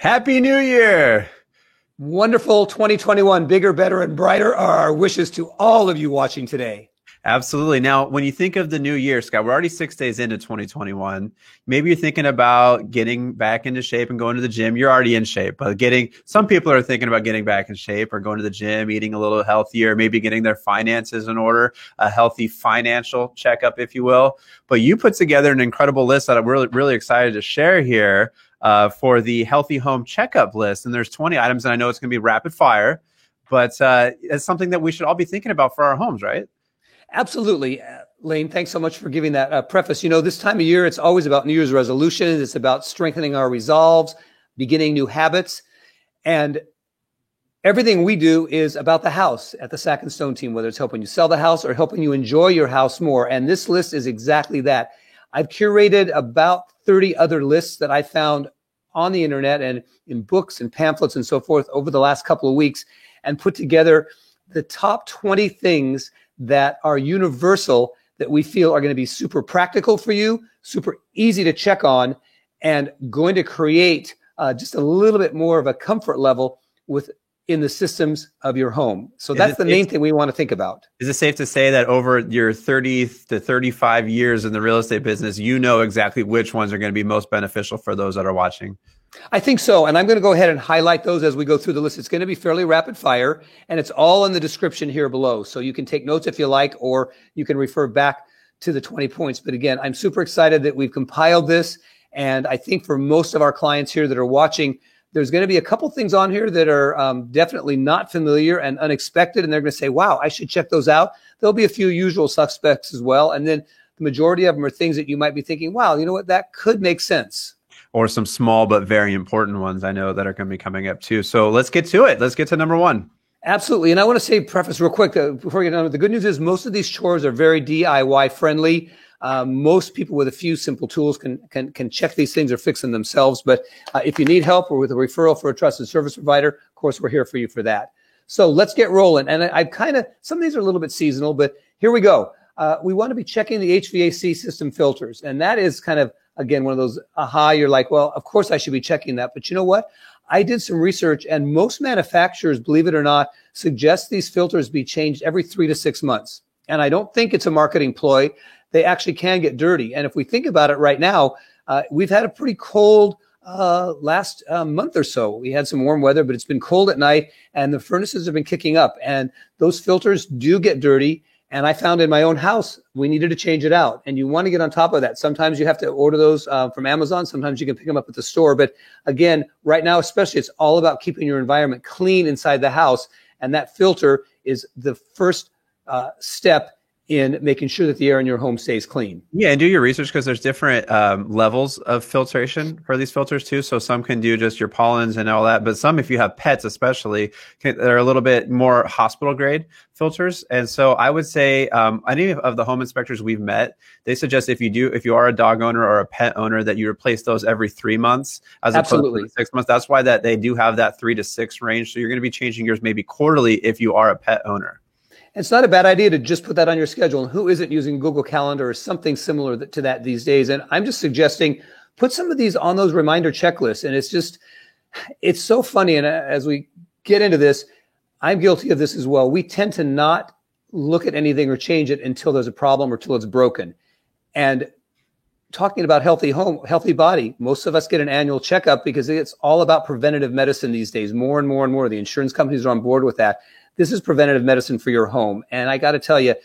Happy New Year! Wonderful 2021, bigger, better, and brighter are our wishes to all of you watching today. Absolutely. Now, when you think of the new year, Scott, we're already 6 days into 2021. Maybe you're thinking about getting back into shape and going to the gym. You're already in shape, but some people are thinking about getting back in shape or going to the gym, eating a little healthier, maybe getting their finances in order, a healthy financial checkup, if you will. But you put together an incredible list that I'm really, really excited to share here for the Healthy Home Checkup list. And there's 20 items, and I know it's going to be rapid fire, but it's something that we should all be thinking about for our homes, right? Absolutely. Lane, thanks so much for giving that preface. You know, this time of year, it's always about New Year's resolutions. It's about strengthening our resolves, beginning new habits. And everything we do is about the house at the Sack and Stone team, whether it's helping you sell the house or helping you enjoy your house more. And this list is exactly that. I've curated about 30 other lists that I found on the internet and in books and pamphlets and so forth over the last couple of weeks and put together the top 20 things that are universal that we feel are going to be super practical for you, super easy to check on, and going to create just a little bit more of a comfort level in the systems of your home. So that's the main thing we want to think about. Is it safe to say that over your 30 to 35 years in the real estate business, you know exactly which ones are going to be most beneficial for those that are watching? I think so. And I'm going to go ahead and highlight those as we go through the list. It's going to be fairly rapid fire, and it's all in the description here below. So you can take notes if you like, or you can refer back to the 20 points. But again, I'm super excited that we've compiled this. And I think for most of our clients here that are watching, there's going to be a couple things on here that are definitely not familiar and unexpected. And they're going to say, wow, I should check those out. There'll be a few usual suspects as well. And then the majority of them are things that you might be thinking, wow, you know what, that could make sense. Or some small but very important ones I know that are going to be coming up too. So let's get to it. Let's get to number one. Absolutely. And I want to say, preface real quick before we get on, the good news is most of these chores are very DIY friendly. Most people with a few simple tools can check these things or fix them themselves. But if you need help or with a referral for a trusted service provider, of course, we're here for you for that. So let's get rolling. And some of these are a little bit seasonal, but here we go. We want to be checking the HVAC system filters. And that is kind of, again, one of those, you're like, well, of course I should be checking that. But you know what? I did some research, and most manufacturers, believe it or not, suggest these filters be changed every 3 to 6 months. And I don't think it's a marketing ploy. They actually can get dirty. And if we think about it right now, we've had a pretty cold last month or so. We had some warm weather, but it's been cold at night, and the furnaces have been kicking up. And those filters do get dirty. And I found in my own house, we needed to change it out. And you want to get on top of that. Sometimes you have to order those from Amazon. Sometimes you can pick them up at the store. But again, right now, especially, it's all about keeping your environment clean inside the house. And that filter is the first step in making sure that the air in your home stays clean. Yeah, and do your research, because there's different levels of filtration for these filters too. So some can do just your pollens and all that, but some, if you have pets especially, they're a little bit more hospital grade filters. And so I would say any of the home inspectors we've met, they suggest if you are a dog owner or a pet owner, that you replace those every 3 months as opposed to 6 months. That's why that they do have that 3 to 6 range. So you're going to be changing yours maybe quarterly if you are a pet owner. It's not a bad idea to just put that on your schedule. And who isn't using Google Calendar or something similar to that these days? And I'm just suggesting put some of these on those reminder checklists. And it's so funny. And as we get into this, I'm guilty of this as well. We tend to not look at anything or change it until there's a problem or till it's broken. And talking about healthy home, healthy body, most of us get an annual checkup because it's all about preventative medicine these days. More and more and more. The insurance companies are on board with that. This is preventative medicine for your home. And I got to tell you,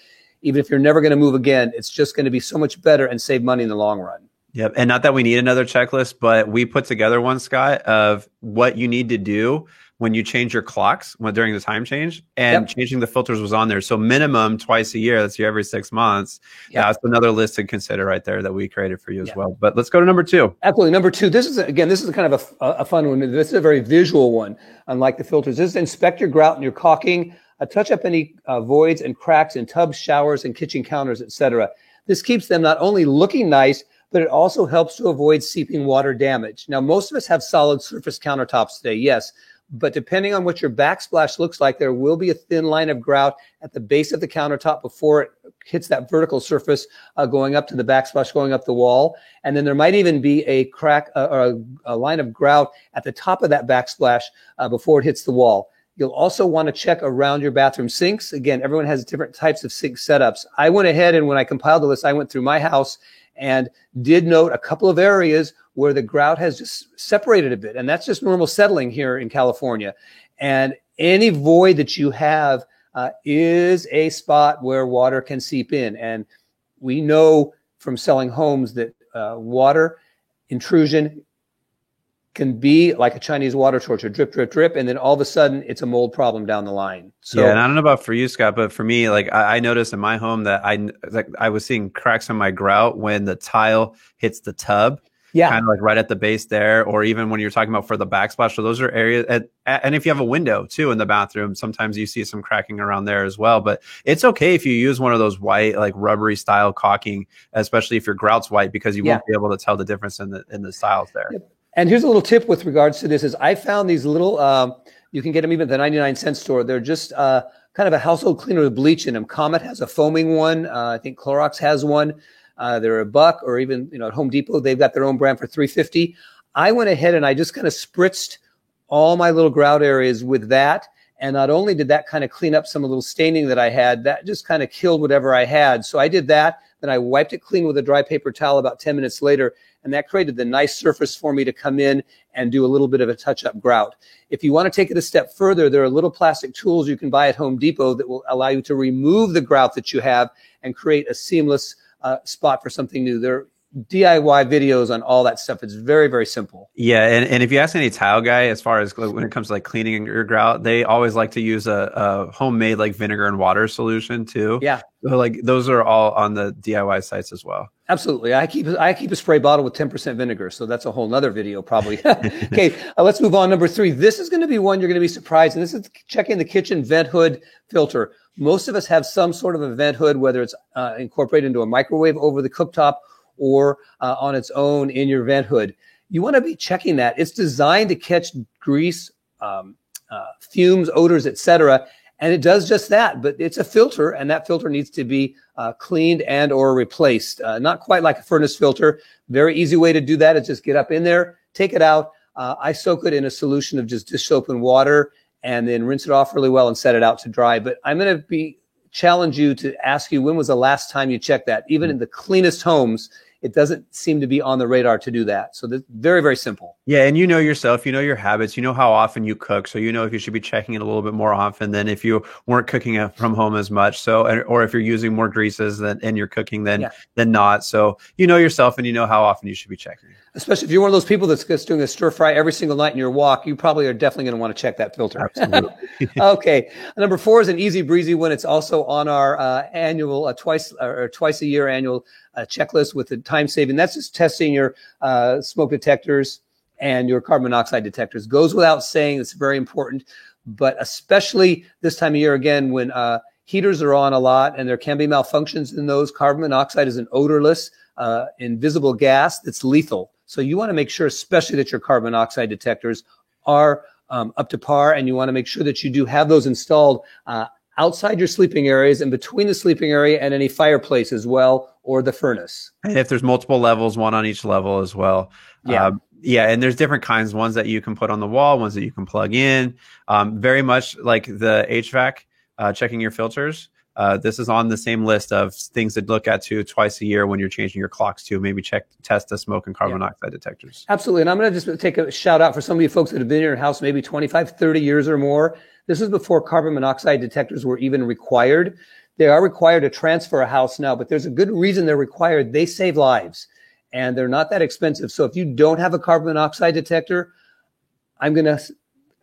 even if you're never going to move again, it's just going to be so much better and save money in the long run. Yep. And not that we need another checklist, but we put together one, Scott, of what you need to do when you change your clocks during the time change, and changing the filters was on there. So minimum twice a year, that's every 6 months. Yeah, that's another list to consider right there that we created for you as well. But let's go to number 2. Absolutely. Number 2, this is kind of a fun one. This is a very visual one, unlike the filters. This is inspect your grout and your caulking, touch up any voids and cracks in tubs, showers, and kitchen counters, etc. This keeps them not only looking nice, but it also helps to avoid seeping water damage. Now, most of us have solid surface countertops today, yes, But depending on what your backsplash looks like, there will be a thin line of grout at the base of the countertop before it hits that vertical surface going up to the backsplash, going up the wall. And then there might even be a crack or a line of grout at the top of that backsplash before it hits the wall. You'll also want to check around your bathroom sinks. Again, everyone has different types of sink setups. I went ahead and when I compiled the list, I went through my house and did note a couple of areas where the grout has just separated a bit. And that's just normal settling here in California. And any void that you have is a spot where water can seep in. And we know from selling homes that water intrusion can be like a Chinese water torture, drip, drip, drip. And then all of a sudden it's a mold problem down the line. So, yeah, and I don't know about for you, Scott, but for me, like I noticed in my home that I was seeing cracks in my grout when the tile hits the tub. Yeah. Kind of like right at the base there, or even when you're talking about for the backsplash. So those are areas, and if you have a window too in the bathroom, sometimes you see some cracking around there as well. But it's okay if you use one of those white, like rubbery style caulking, especially if your grout's white, because you won't be able to tell the difference in the styles there. Yep. And here's a little tip with regards to this is I found these little, you can get them even at the 99-cent store. They're just kind of a household cleaner with bleach in them. Comet has a foaming one. I think Clorox has one. They're $1, or even, at Home Depot, they've got their own brand for $3.50. I went ahead and I just kind of spritzed all my little grout areas with that. And not only did that kind of clean up some of the little staining that I had, that just kind of killed whatever I had. So I did that. Then I wiped it clean with a dry paper towel about 10 minutes later. And that created the nice surface for me to come in and do a little bit of a touch-up grout. If you want to take it a step further, there are little plastic tools you can buy at Home Depot that will allow you to remove the grout that you have and create a seamless spot for something new. There are DIY videos on all that stuff. It's very, very simple. Yeah, and if you ask any tile guy, as far as when it comes to like cleaning your grout, they always like to use a homemade like vinegar and water solution too. Yeah, so like those are all on the DIY sites as well. Absolutely. I keep a spray bottle with 10% vinegar, so that's a whole nother video probably. Okay, let's move on. Number 3. This is going to be one you're going to be surprised, and this is checking the kitchen vent hood filter. Most of us have some sort of a vent hood, whether it's incorporated into a microwave over the cooktop or on its own in your vent hood. You want to be checking that. It's designed to catch grease, fumes, odors, etc., and it does just that, but it's a filter, and that filter needs to be cleaned and or replaced. Not quite like a furnace filter. Very easy way to do that is just get up in there, take it out. I soak it in a solution of just dish soap and water, and then rinse it off really well and set it out to dry. But I'm going to challenge you to ask you, when was the last time you checked that? Even in the cleanest homes, it doesn't seem to be on the radar to do that. So that's very, very simple. Yeah. And you know yourself, you know your habits, you know how often you cook. So you know if you should be checking it a little bit more often than if you weren't cooking it from home as much. So, or if you're using more greases in your cooking than not. So you know yourself and you know how often you should be checking. Especially if you're one of those people that's just doing a stir fry every single night in your wok, you probably are definitely going to want to check that filter. Absolutely. Okay. Number 4 is an easy breezy one. It's also on our annual twice a year annual checklist with the time saving. That's just testing your smoke detectors and your carbon monoxide detectors. Goes without saying, it's very important, but especially this time of year, again, when heaters are on a lot and there can be malfunctions in those. Carbon monoxide is an odorless, invisible gas that's lethal. So you want to make sure, especially that your carbon monoxide detectors are up to par, and you want to make sure that you do have those installed outside your sleeping areas and between the sleeping area and any fireplace as well, or the furnace. And if there's multiple levels, one on each level as well. Yeah, and there's different kinds, ones that you can put on the wall, ones that you can plug in. Very much like the HVAC, checking your filters. This is on the same list of things to look at too twice a year when you're changing your clocks too. Maybe test the smoke and carbon monoxide detectors. Absolutely. And I'm going to just take a shout out for some of you folks that have been in your house maybe 25, 30 years or more. This is before carbon monoxide detectors were even required. They are required to transfer a house now, but there's a good reason they're required. They save lives and they're not that expensive. So if you don't have a carbon monoxide detector, I'm going to,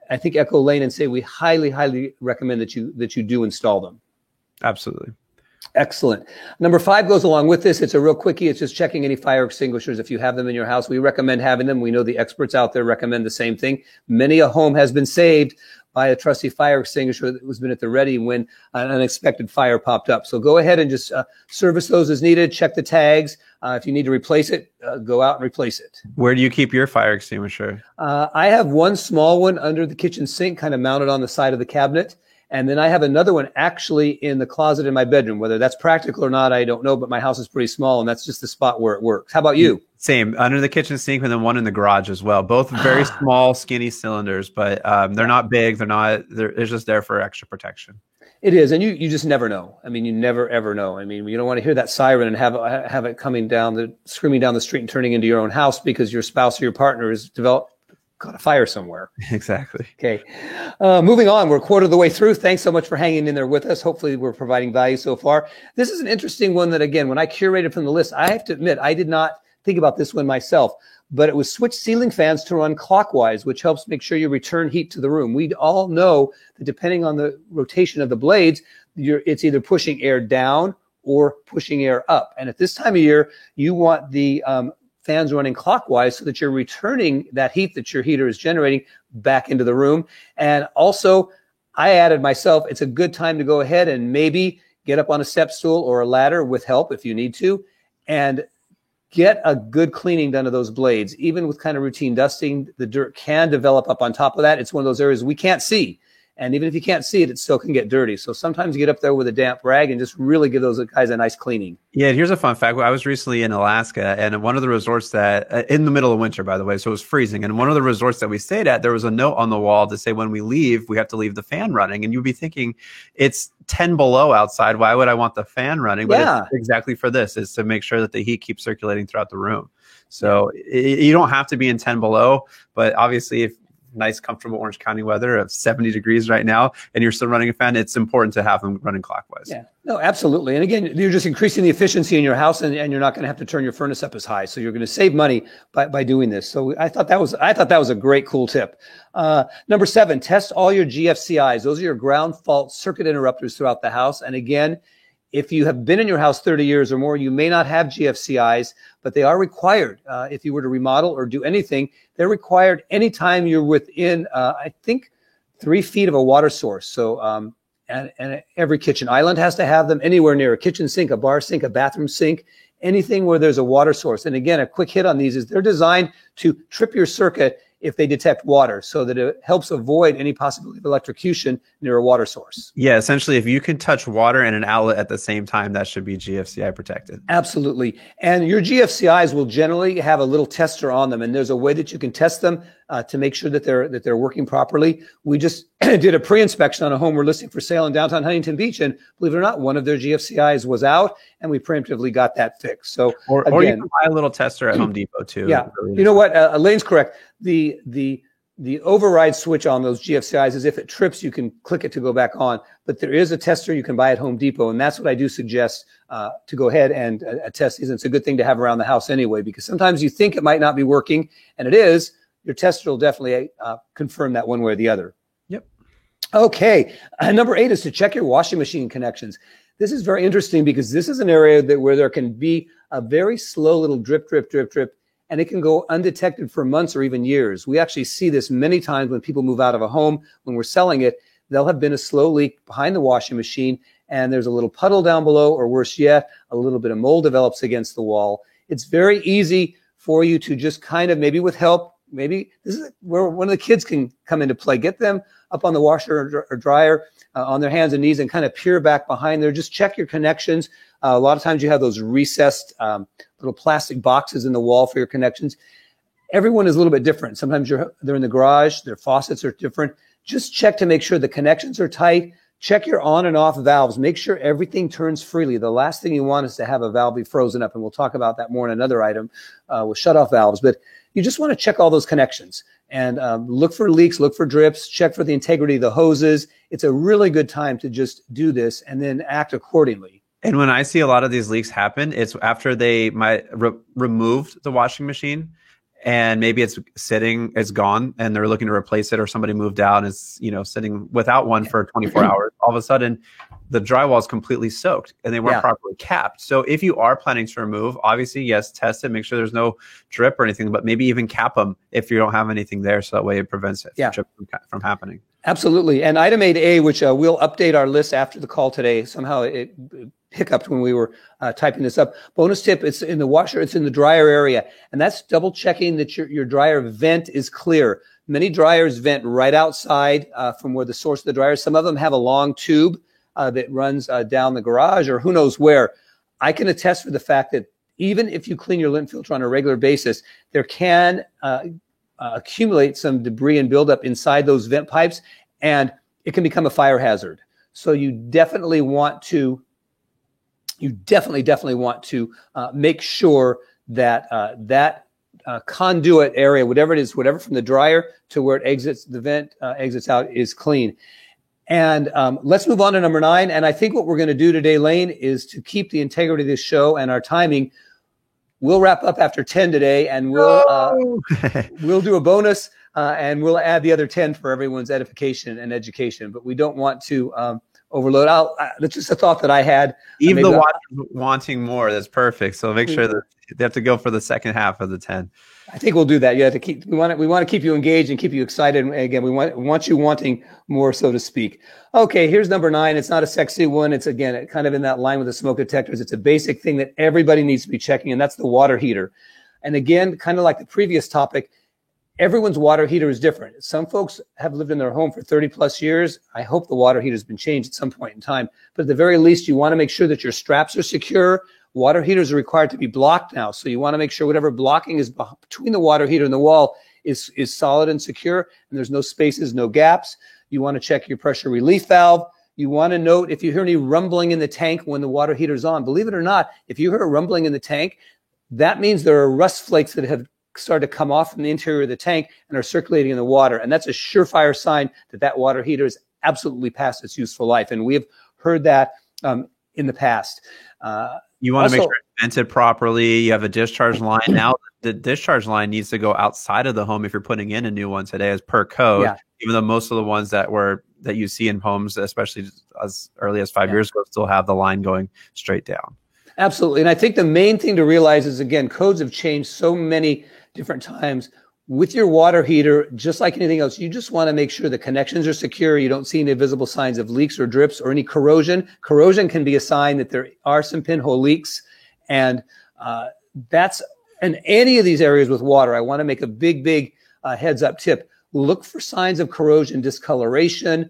I think, echo Lane and say we highly, highly recommend that you do install them. Absolutely. Excellent. Number 5 goes along with this. It's a real quickie. It's just checking any fire extinguishers. If you have them in your house, we recommend having them. We know the experts out there recommend the same thing. Many a home has been saved buy a trusty fire extinguisher that was been at the ready when an unexpected fire popped up. So go ahead and just service those as needed. Check the tags. If you need to replace it, go out and replace it. Where do you keep your fire extinguisher? I have one small one under the kitchen sink, kind of mounted on the side of the cabinet. And then I have another one actually in the closet in my bedroom. Whether that's practical or not, I don't know, but my house is pretty small, and that's just the spot where it works. How about you? Same, under the kitchen sink, and then one in the garage as well. Both very small, skinny cylinders, but they're not big. They're just there for extra protection. It is, and you just never know. I mean, you never ever know. I mean, you don't want to hear that siren and have it coming down screaming down the street and turning into your own house because your spouse or your partner has caught a fire somewhere. Exactly. Okay. Moving on, we're a quarter of the way through. Thanks so much for hanging in there with us. Hopefully we're providing value so far. This is an interesting one that, again, when I curated from the list, I have to admit, I did not think about this one myself, but it was switch ceiling fans to run clockwise, which helps make sure you return heat to the room. We all know that depending on the rotation of the blades, it's either pushing air down or pushing air up. And at this time of year, you want the fans running clockwise so that you're returning that heat that your heater is generating back into the room. And also, I added myself, it's a good time to go ahead and maybe get up on a step stool or a ladder with help if you need to, and get a good cleaning done of those blades. Even with kind of routine dusting, the dirt can develop up on top of that. It's one of those areas we can't see. And even if you can't see it, it still can get dirty. So sometimes you get up there with a damp rag and just really give those guys a nice cleaning. Yeah, here's a fun fact. I was recently in Alaska, and one of the resorts that, in the middle of winter, by the way, so it was freezing. And one of the resorts that we stayed at, there was a note on the wall to say when we leave, we have to leave the fan running. And you'd be thinking, it's 10 below outside. Why would I want the fan running? But it's exactly for this, is to make sure that the heat keeps circulating throughout the room. So you don't have to be in 10 below, but obviously if nice, comfortable Orange County weather of 70 degrees right now, and you're still running a fan, it's important to have them running clockwise. Yeah, no, absolutely. And again, you're just increasing the efficiency in your house, and you're not going to have to turn your furnace up as high. So you're going to save money by doing this. So I thought that was a great, cool tip. Number 7, test all your GFCIs. Those are your ground fault circuit interrupters throughout the house. And again, if you have been in your house 30 years or more, you may not have GFCIs, but they are required. If you were to remodel or do anything, they're required anytime you're within, I think, 3 feet of a water source. So, and every kitchen island has to have them. Anywhere near a kitchen sink, a bar sink, a bathroom sink, anything where there's a water source. And again, a quick hit on these is they're designed to trip your circuit if they detect water, so that it helps avoid any possibility of electrocution near a water source. Yeah, essentially, if you can touch water and an outlet at the same time, that should be GFCI protected. Absolutely. And your GFCIs will generally have a little tester on them, and there's a way that you can test them to make sure that they're working properly. We just did a pre-inspection on a home we're listing for sale in downtown Huntington Beach, and believe it or not, one of their GFCIs was out, and we preemptively got that fixed. So or you can buy a little tester at Home Depot too. Yeah, you know what? Elaine's correct. The override switch on those GFCIs is if it trips, you can click it to go back on. But there is a tester you can buy at Home Depot, and that's what I do suggest to go ahead and test these. And it's a good thing to have around the house anyway, because sometimes you think it might not be working, and it is. Your tester will definitely confirm that one way or the other. Yep. Okay. Number 8 is to check your washing machine connections. This is very interesting because this is an area where there can be a very slow little drip, drip, drip, drip, and it can go undetected for months or even years. We actually see this many times when people move out of a home. When we're selling it, there'll have been a slow leak behind the washing machine, and there's a little puddle down below, or worse yet, a little bit of mold develops against the wall. It's very easy for you to just kind of, maybe with help, maybe this is where one of the kids can come into play. Get them up on the washer or dryer on their hands and knees and kind of peer back behind there. Just check your connections. A lot of times you have those recessed little plastic boxes in the wall for your connections. Everyone is a little bit different. Sometimes they're in the garage. Their faucets are different. Just check to make sure the connections are tight. Check your on and off valves. Make sure everything turns freely. The last thing you want is to have a valve be frozen up, and we'll talk about that more in another item with shutoff valves. But you just want to check all those connections and look for leaks, look for drips, check for the integrity of the hoses. It's a really good time to just do this and then act accordingly. And when I see a lot of these leaks happen, it's after they might removed the washing machine, and maybe it's gone and they're looking to replace it, or somebody moved out and it's, sitting without one for 24 hours. All of a sudden the drywall is completely soaked and they weren't properly capped. So if you are planning to remove, obviously, yes, test it, make sure there's no drip or anything, but maybe even cap them if you don't have anything there. So that way it prevents it from happening. Absolutely. And item 8A, which we'll update our list after the call today. Somehow it hiccuped when we were typing this up. Bonus tip, it's in the washer, it's in the dryer area. And that's double checking that your dryer vent is clear. Many dryers vent right outside from where the source of the dryer is. Some of them have a long tube that runs down the garage or who knows where. I can attest for the fact that even if you clean your lint filter on a regular basis, there can accumulate some debris and buildup inside those vent pipes, and it can become a fire hazard. So you definitely want to make sure that that conduit area, whatever it is, whatever from the dryer to where it exits, the vent exits out, is clean. And let's move on to number 9. And I think what we're going to do today, Lane, is to keep the integrity of this show and our timing. We'll wrap up after 10 today, and we'll do a bonus, and we'll add the other 10 for everyone's edification and education. But we don't want to overload. That's just a thought that I had. Even the wanting more, that's perfect. So make sure that they have to go for the second half of the 10. I think we'll do that. You have to keep. We want to keep you engaged and keep you excited. And again, we want you wanting more, so to speak. Okay, here's number 9. It's not a sexy one. It's again kind of in that line with the smoke detectors. It's a basic thing that everybody needs to be checking, and that's the water heater. And again, kind of like the previous topic, everyone's water heater is different. Some folks have lived in their home for 30 plus years. I hope the water heater has been changed at some point in time. But at the very least, you want to make sure that your straps are secure. Water heaters are required to be blocked now. So you want to make sure whatever blocking is between the water heater and the wall is solid and secure, and there's no spaces, no gaps. You want to check your pressure relief valve. You want to note if you hear any rumbling in the tank when the water heater's on. Believe it or not, if you hear a rumbling in the tank, that means there are rust flakes that have started to come off from the interior of the tank and are circulating in the water. And that's a surefire sign that that water heater is absolutely past its useful life. And we have heard that in the past. You want to make sure it's vented properly. You have a discharge line. Now the discharge line needs to go outside of the home if you're putting in a new one today as per code, even though most of the ones that you see in homes, especially as early as 5 years ago, still have the line going straight down. Absolutely. And I think the main thing to realize is, again, codes have changed so many different times. With your water heater, just like anything else, you just want to make sure the connections are secure. You don't see any visible signs of leaks or drips or any corrosion. Corrosion can be a sign that there are some pinhole leaks. And that's in any of these areas with water. I want to make a big heads up tip. Look for signs of corrosion, discoloration,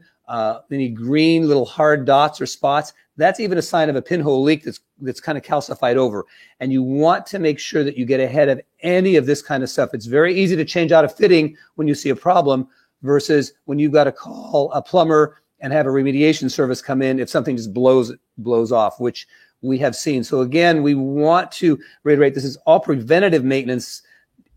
any green little hard dots or spots. That's even a sign of a pinhole leak that's kind of calcified over. And you want to make sure that you get ahead of any of this kind of stuff. It's very easy to change out a fitting when you see a problem versus when you've got to call a plumber and have a remediation service come in if something just blows off, which we have seen. So again, we want to reiterate, this is all preventative maintenance,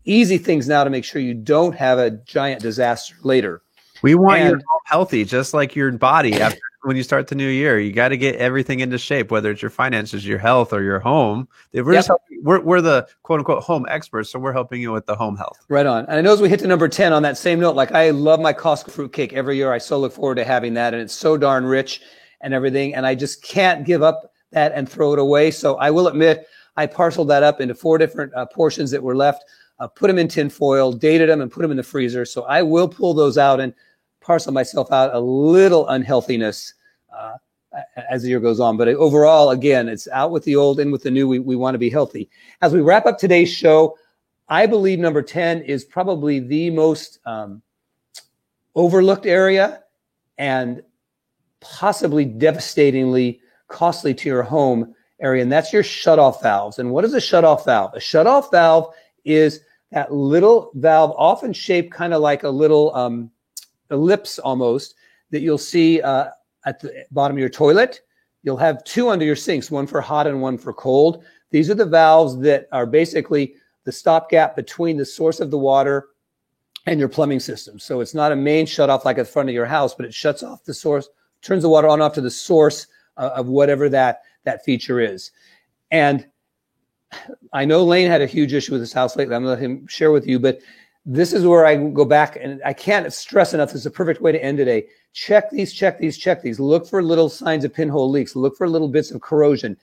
easy things now to make sure you don't have a giant disaster later. We want you healthy, just like your body. After when you start the new year, you got to get everything into shape, whether it's your finances, your health, or your home. We're the quote unquote home experts, so we're helping you with the home health. Right on. And I know as we hit to number 10 on that same note, like I love my Costco fruit cake every year. I so look forward to having that, and it's so darn rich and everything. And I just can't give up that and throw it away. So I will admit, I parceled that up into 4 different portions that were left, put them in tin foil, dated them, and put them in the freezer. So I will pull those out and parcel myself out a little unhealthiness as the year goes on. But overall, again, it's out with the old, in with the new. We want to be healthy. As we wrap up today's show, I believe number 10 is probably the most overlooked area and possibly devastatingly costly to your home area, and that's your shutoff valves. And what is a shutoff valve? A shutoff valve is that little valve, often shaped kind of like a little ellipse almost, that you'll see at the bottom of your toilet. You'll have 2 under your sinks, one for hot and one for cold. These are the valves that are basically the stopgap between the source of the water and your plumbing system. So it's not a main shutoff like at the front of your house, but it shuts off the source, turns the water on off to the source of whatever that feature is. And I know Lane had a huge issue with his house lately. I'm going to let him share with you, but this is where I go back, and I can't stress enough. This is a perfect way to end today. Check these, check these, check these. Look for little signs of pinhole leaks. Look for little bits of corrosion.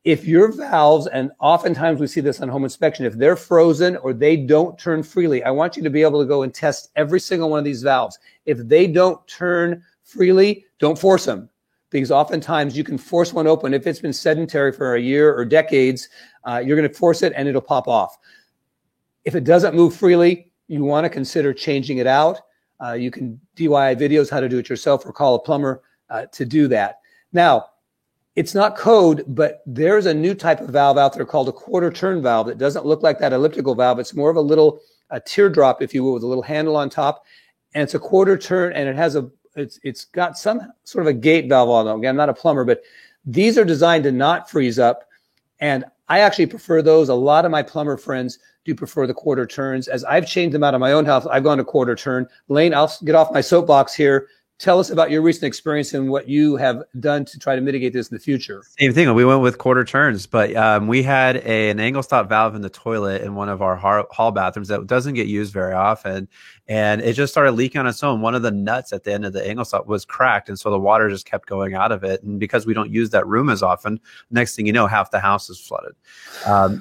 If your valves, and oftentimes we see this on home inspection, if they're frozen or they don't turn freely, I want you to be able to go and test every single one of these valves. If they don't turn freely, don't force them, because oftentimes you can force one open. If it's been sedentary for a year or decades, you're going to force it and it'll pop off. If it doesn't move freely, you want to consider changing it out. You can DIY videos how to do it yourself or call a plumber to do that. Now, it's not code, but there's a new type of valve out there called a quarter turn valve that doesn't look like that elliptical valve. It's more of a little teardrop, if you will, with a little handle on top. And it's a quarter turn, and it has it's got some sort of a gate valve on them. Again, I'm not a plumber, but these are designed to not freeze up. And I actually prefer those. A lot of my plumber friends do prefer the quarter turns. As I've changed them out of my own house, I've gone to quarter turn. Lane, I'll get off my soapbox here. Tell us about your recent experience and what you have done to try to mitigate this in the future. Same thing. We went with quarter turns, but we had an angle stop valve in the toilet in one of our hall bathrooms that doesn't get used very often. And it just started leaking on its own. One of the nuts at the end of the angle stop was cracked. And so the water just kept going out of it. And because we don't use that room as often, next thing you know, half the house is flooded.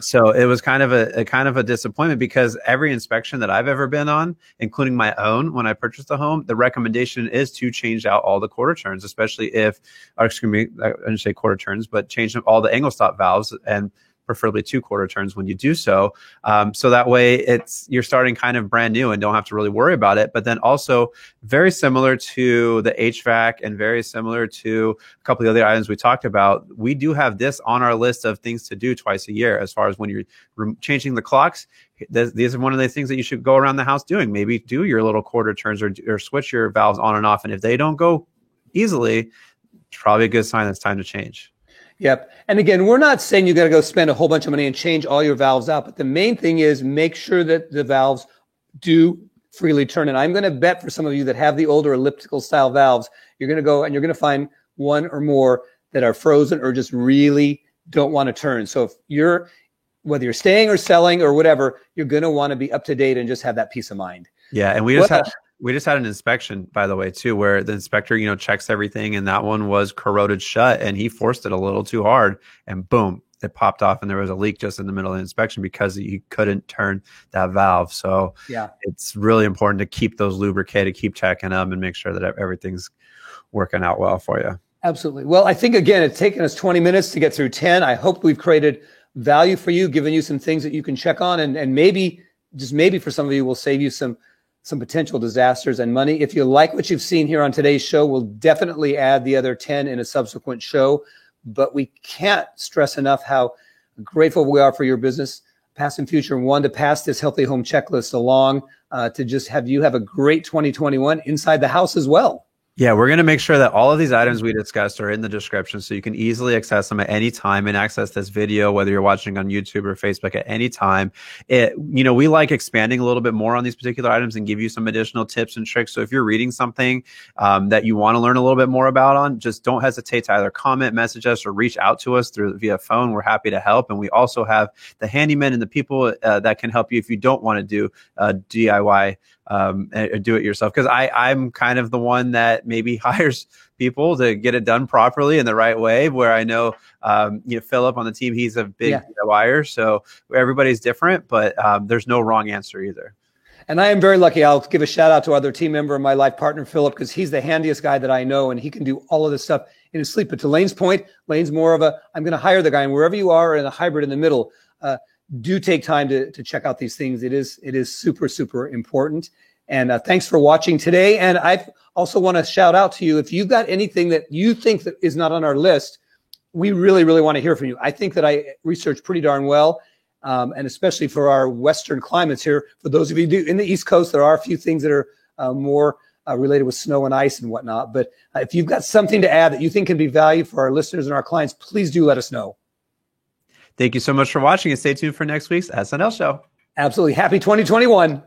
So it was kind of a disappointment, because every inspection that I've ever been on, including my own, when I purchased the home, the recommendation is to change out all the quarter turns, especially if, or excuse me, I didn't say quarter turns, but change all the angle stop valves, and preferably 2 quarter turns when you do so. So that way you're starting kind of brand new and don't have to really worry about it. But then also very similar to the HVAC and very similar to a couple of the other items we talked about, we do have this on our list of things to do twice a year. As far as when you're changing the clocks, these are one of the things that you should go around the house doing. Maybe do your little quarter turns or switch your valves on and off. And if they don't go easily, it's probably a good sign it's time to change. Yep. And again, we're not saying you got to go spend a whole bunch of money and change all your valves out, but the main thing is make sure that the valves do freely turn. And I'm going to bet for some of you that have the older elliptical style valves, you're going to go and you're going to find one or more that are frozen or just really don't want to turn. So if whether you're staying or selling or whatever, you're going to want to be up to date and just have that peace of mind. Yeah. And we just had an inspection, by the way, too, where the inspector, checks everything, and that one was corroded shut, and he forced it a little too hard, and boom, it popped off, and there was a leak just in the middle of the inspection because he couldn't turn that valve. So yeah, it's really important to keep those lubricated, keep checking them, and make sure that everything's working out well for you. Absolutely. Well, I think, again, it's taken us 20 minutes to get through 10. I hope we've created value for you, given you some things that you can check on, and maybe, just maybe for some of you, will save you some potential disasters and money. If you like what you've seen here on today's show, we'll definitely add the other 10 in a subsequent show. But we can't stress enough how grateful we are for your business, past and future, and one to pass this healthy home checklist along to just have you have a great 2021 inside the house as well. Yeah, we're going to make sure that all of these items we discussed are in the description, so you can easily access them at any time and access this video, whether you're watching on YouTube or Facebook, at any time. We like expanding a little bit more on these particular items and give you some additional tips and tricks. So if you're reading something that you want to learn a little bit more about just don't hesitate to either comment, message us, or reach out to us via phone. We're happy to help. And we also have the handyman and the people that can help you if you don't want to do DIY. Do it yourself, because I'm kind of the one that maybe hires people to get it done properly in the right way, where I know Philip on the team, he's a big DIYer, so everybody's different, but there's no wrong answer either. And I am very lucky. I'll give a shout out to other team member and my life partner, Philip, because he's the handiest guy that I know, and he can do all of this stuff in his sleep. But to Lane's point, Lane's more of I'm going to hire the guy, and wherever you are in a hybrid in the middle, do take time to check out these things. It is super, super important. And thanks for watching today. And I also want to shout out to you. If you've got anything that you think that is not on our list, we really, really want to hear from you. I think that I researched pretty darn well. And especially for our Western climates here, for those of you who do in the East Coast, there are a few things that are more related with snow and ice and whatnot. But if you've got something to add that you think can be valued for our listeners and our clients, please do let us know. Thank you so much for watching, and stay tuned for next week's SNL show. Absolutely. Happy 2021.